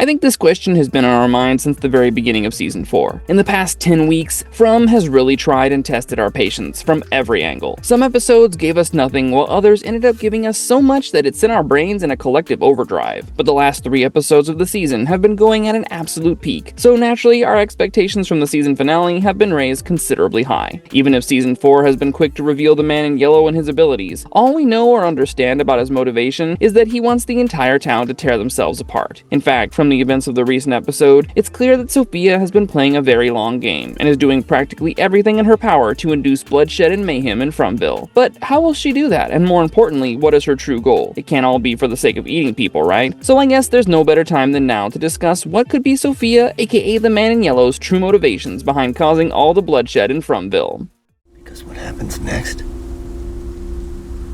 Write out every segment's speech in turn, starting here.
I think this question has been on our mind since the very beginning of Season 4. In the past 10 weeks, From has really tried and tested our patience from every angle. Some episodes gave us nothing, while others ended up giving us so much that it sent our brains in a collective overdrive. But the last 3 episodes of the season have been going at an absolute peak, so naturally our expectations from the season finale have been raised considerably high. Even if Season 4 has been quick to reveal the man in yellow and his abilities, all we know or understand about his motivation is that he wants the entire town to tear themselves apart. In fact, from the events of the recent episode, it's clear that Sophia has been playing a very long game, and is doing practically everything in her power to induce bloodshed and mayhem in Fromville. But how will she do that, and more importantly, what is her true goal? It can't all be for the sake of eating people, right? So I guess there's no better time than now to discuss what could be Sophia, aka the Man in Yellow's true motivations behind causing all the bloodshed in Fromville. Because what happens next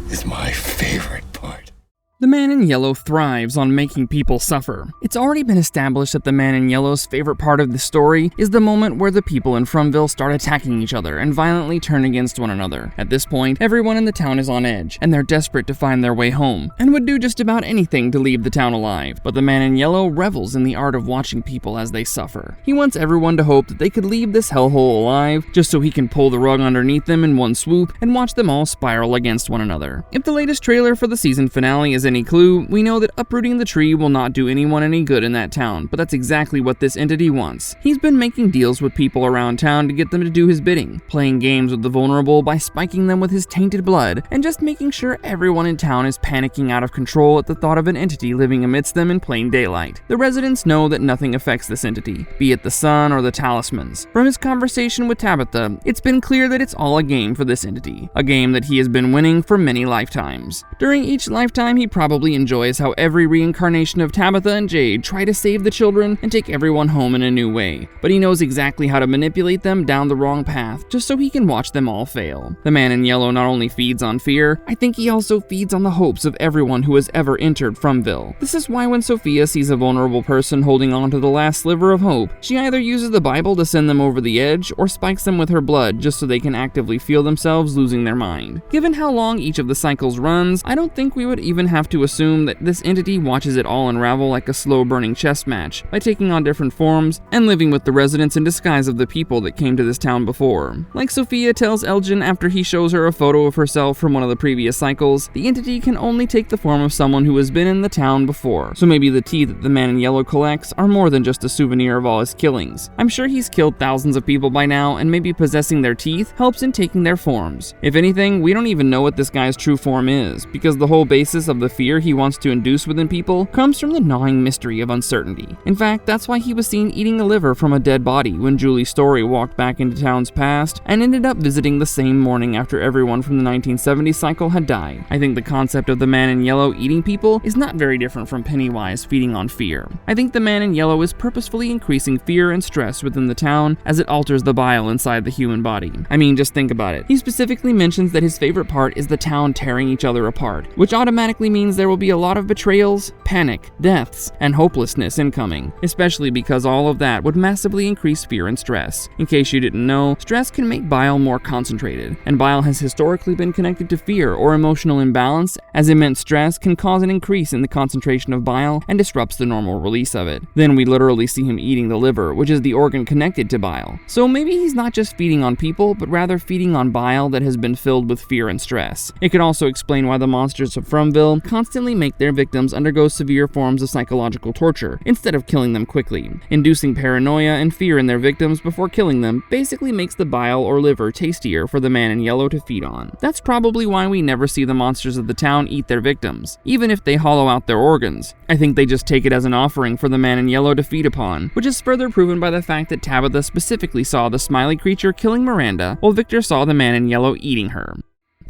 is my favorite part. The Man in Yellow thrives on making people suffer. It's already been established that the Man in Yellow's favorite part of the story is the moment where the people in Fromville start attacking each other and violently turn against one another. At this point, everyone in the town is on edge, and they're desperate to find their way home, and would do just about anything to leave the town alive. But the Man in Yellow revels in the art of watching people as they suffer. He wants everyone to hope that they could leave this hellhole alive, just so he can pull the rug underneath them in one swoop and watch them all spiral against one another. If the latest trailer for the season finale is any clue, we know that uprooting the tree will not do anyone any good in that town, but that's exactly what this entity wants. He's been making deals with people around town to get them to do his bidding, playing games with the vulnerable by spiking them with his tainted blood, and just making sure everyone in town is panicking out of control at the thought of an entity living amidst them in plain daylight. The residents know that nothing affects this entity, be it the sun or the talismans. From his conversation with Tabitha, it's been clear that it's all a game for this entity, a game that he has been winning for many lifetimes. During each lifetime, he probably enjoys how every reincarnation of Tabitha and Jade try to save the children and take everyone home in a new way, but he knows exactly how to manipulate them down the wrong path just so he can watch them all fail. The Man in Yellow not only feeds on fear, I think he also feeds on the hopes of everyone who has ever entered Fromville. This is why when Sophia sees a vulnerable person holding on to the last sliver of hope, she either uses the Bible to send them over the edge or spikes them with her blood just so they can actively feel themselves losing their mind. Given how long each of the cycles runs, I don't think we would even have to assume that this entity watches it all unravel like a slow-burning chess match by taking on different forms and living with the residents in disguise of the people that came to this town before. Like Sophia tells Elgin after he shows her a photo of herself from one of the previous cycles, the entity can only take the form of someone who has been in the town before, so maybe the teeth that the Man in Yellow collects are more than just a souvenir of all his killings. I'm sure he's killed thousands of people by now, and maybe possessing their teeth helps in taking their forms. If anything, we don't even know what this guy's true form is, because the whole basis of the fear he wants to induce within people comes from the gnawing mystery of uncertainty. In fact, that's why he was seen eating a liver from a dead body when Julie Story walked back into town's past and ended up visiting the same morning after everyone from the 1970s cycle had died. I think the concept of the Man in Yellow eating people is not very different from Pennywise feeding on fear. I think the Man in Yellow is purposefully increasing fear and stress within the town as it alters the bile inside the human body. I mean, just think about it. He specifically mentions that his favorite part is the town tearing each other apart, which automatically means there will be a lot of betrayals, panic, deaths, and hopelessness incoming, especially because all of that would massively increase fear and stress. In case you didn't know, stress can make bile more concentrated, and bile has historically been connected to fear or emotional imbalance, as immense stress can cause an increase in the concentration of bile and disrupts the normal release of it. Then we literally see him eating the liver, which is the organ connected to bile. So maybe he's not just feeding on people, but rather feeding on bile that has been filled with fear and stress. It could also explain why the monsters of Fromville constantly make their victims undergo severe forms of psychological torture instead of killing them quickly. Inducing paranoia and fear in their victims before killing them basically makes the bile or liver tastier for the Man in Yellow to feed on. That's probably why we never see the monsters of the town eat their victims, even if they hollow out their organs. I think they just take it as an offering for the Man in Yellow to feed upon, which is further proven by the fact that Tabitha specifically saw the smiley creature killing Miranda, while Victor saw the Man in Yellow eating her.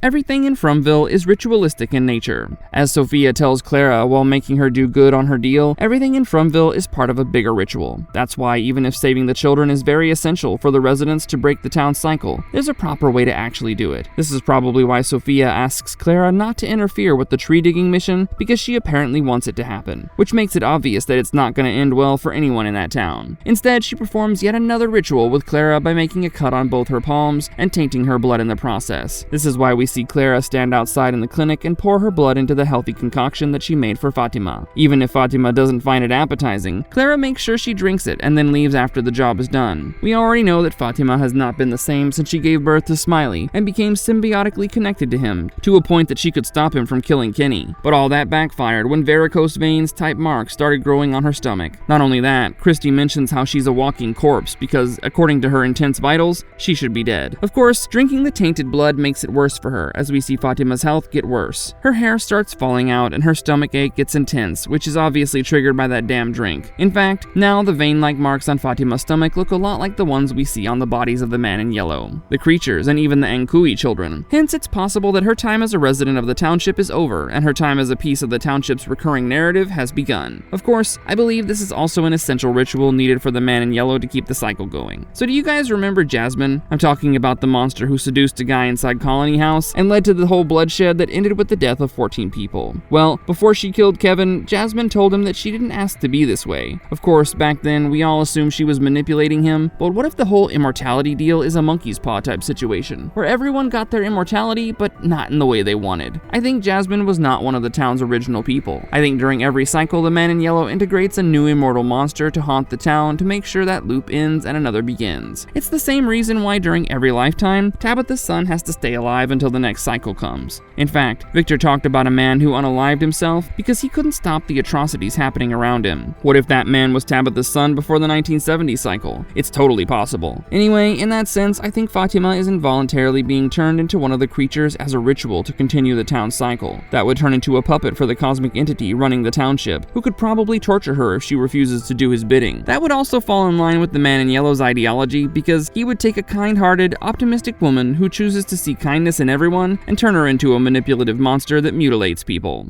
Everything in Fromville is ritualistic in nature. As Sophia tells Clara while making her do good on her deal, everything in Fromville is part of a bigger ritual. That's why even if saving the children is very essential for the residents to break the town's cycle, there's a proper way to actually do it. This is probably why Sophia asks Clara not to interfere with the tree digging mission, because she apparently wants it to happen, which makes it obvious that it's not going to end well for anyone in that town. Instead, she performs yet another ritual with Clara by making a cut on both her palms and tainting her blood in the process. This is why we see Clara stand outside in the clinic and pour her blood into the healthy concoction that she made for Fatima. Even if Fatima doesn't find it appetizing, Clara makes sure she drinks it and then leaves after the job is done. We already know that Fatima has not been the same since she gave birth to Smiley and became symbiotically connected to him, to a point that she could stop him from killing Kenny. But all that backfired when varicose veins type marks started growing on her stomach. Not only that, Christy mentions how she's a walking corpse because, according to her intense vitals, she should be dead. Of course, drinking the tainted blood makes it worse for her, as we see Fatima's health get worse. Her hair starts falling out and her stomach ache gets intense, which is obviously triggered by that damn drink. In fact, now the vein-like marks on Fatima's stomach look a lot like the ones we see on the bodies of the man in yellow, the creatures, and even the Ankui children. Hence, it's possible that her time as a resident of the township is over, and her time as a piece of the township's recurring narrative has begun. Of course, I believe this is also an essential ritual needed for the man in yellow to keep the cycle going. So do you guys remember Jasmine? I'm talking about the monster who seduced a guy inside Colony House and led to the whole bloodshed that ended with the death of 14 people. Well, before she killed Kevin, Jasmine told him that she didn't ask to be this way. Of course, back then, we all assumed she was manipulating him, but what if the whole immortality deal is a monkey's paw type situation, where everyone got their immortality, but not in the way they wanted? I think Jasmine was not one of the town's original people. I think during every cycle, the man in yellow integrates a new immortal monster to haunt the town to make sure that loop ends and another begins. It's the same reason why during every lifetime, Tabitha's son has to stay alive until the next cycle comes. In fact, Victor talked about a man who unalived himself because he couldn't stop the atrocities happening around him. What if that man was Tabitha's son before the 1970 cycle? It's totally possible. Anyway, in that sense, I think Fatima is involuntarily being turned into one of the creatures as a ritual to continue the town's cycle. That would turn into a puppet for the cosmic entity running the township, who could probably torture her if she refuses to do his bidding. That would also fall in line with the man in yellow's ideology, because he would take a kind-hearted, optimistic woman who chooses to see kindness in everyone and turn her into a manipulative monster that mutilates people.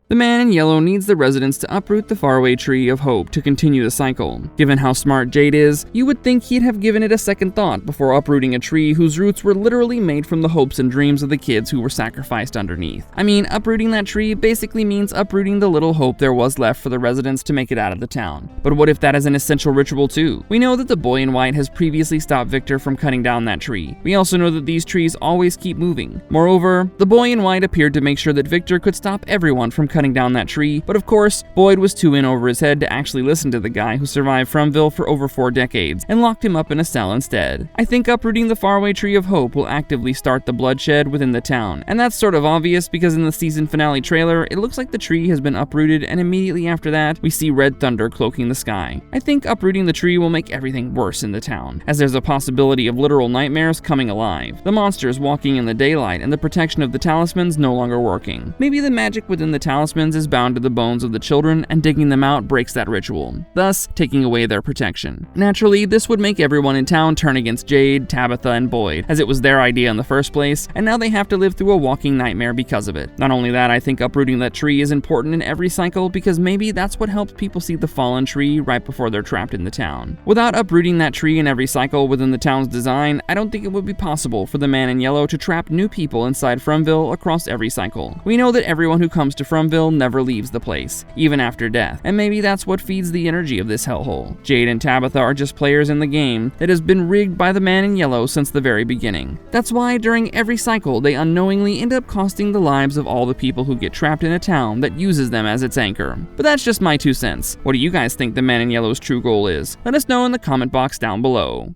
The man in yellow needs the residents to uproot the Faraway Tree of Hope to continue the cycle. Given how smart Jade is, you would think he'd have given it a second thought before uprooting a tree whose roots were literally made from the hopes and dreams of the kids who were sacrificed underneath. I mean, uprooting that tree basically means uprooting the little hope there was left for the residents to make it out of the town. But what if that is an essential ritual too? We know that the boy in white has previously stopped Victor from cutting down that tree. We also know that these trees always keep moving. Moreover, the boy in white appeared to make sure that Victor could stop everyone from cutting down that tree, but of course, Boyd was too in over his head to actually listen to the guy who survived Fromville for over 4 decades and locked him up in a cell instead. I think uprooting the Faraway Tree of Hope will actively start the bloodshed within the town, and that's sort of obvious because in the season finale trailer, it looks like the tree has been uprooted, and immediately after that, we see red thunder cloaking the sky. I think uprooting the tree will make everything worse in the town, as there's a possibility of literal nightmares coming alive, the monsters walking in the daylight, and the protection of the talismans no longer working. Maybe the magic within the talismans is bound to the bones of the children, and digging them out breaks that ritual, thus taking away their protection. Naturally, this would make everyone in town turn against Jade, Tabitha, and Boyd, as it was their idea in the first place, and now they have to live through a walking nightmare because of it. Not only that, I think uprooting that tree is important in every cycle because maybe that's what helps people see the fallen tree right before they're trapped in the town. Without uprooting that tree in every cycle within the town's design, I don't think it would be possible for the man in yellow to trap new people inside Fromville across every cycle. We know that everyone who comes to Fromville never leaves the place, even after death, and maybe that's what feeds the energy of this hellhole. Jade and Tabitha are just players in the game that has been rigged by the man in yellow since the very beginning. That's why during every cycle they unknowingly end up costing the lives of all the people who get trapped in a town that uses them as its anchor. But that's just my 2 cents. What do you guys think the man in yellow's true goal is? Let us know in the comment box down below.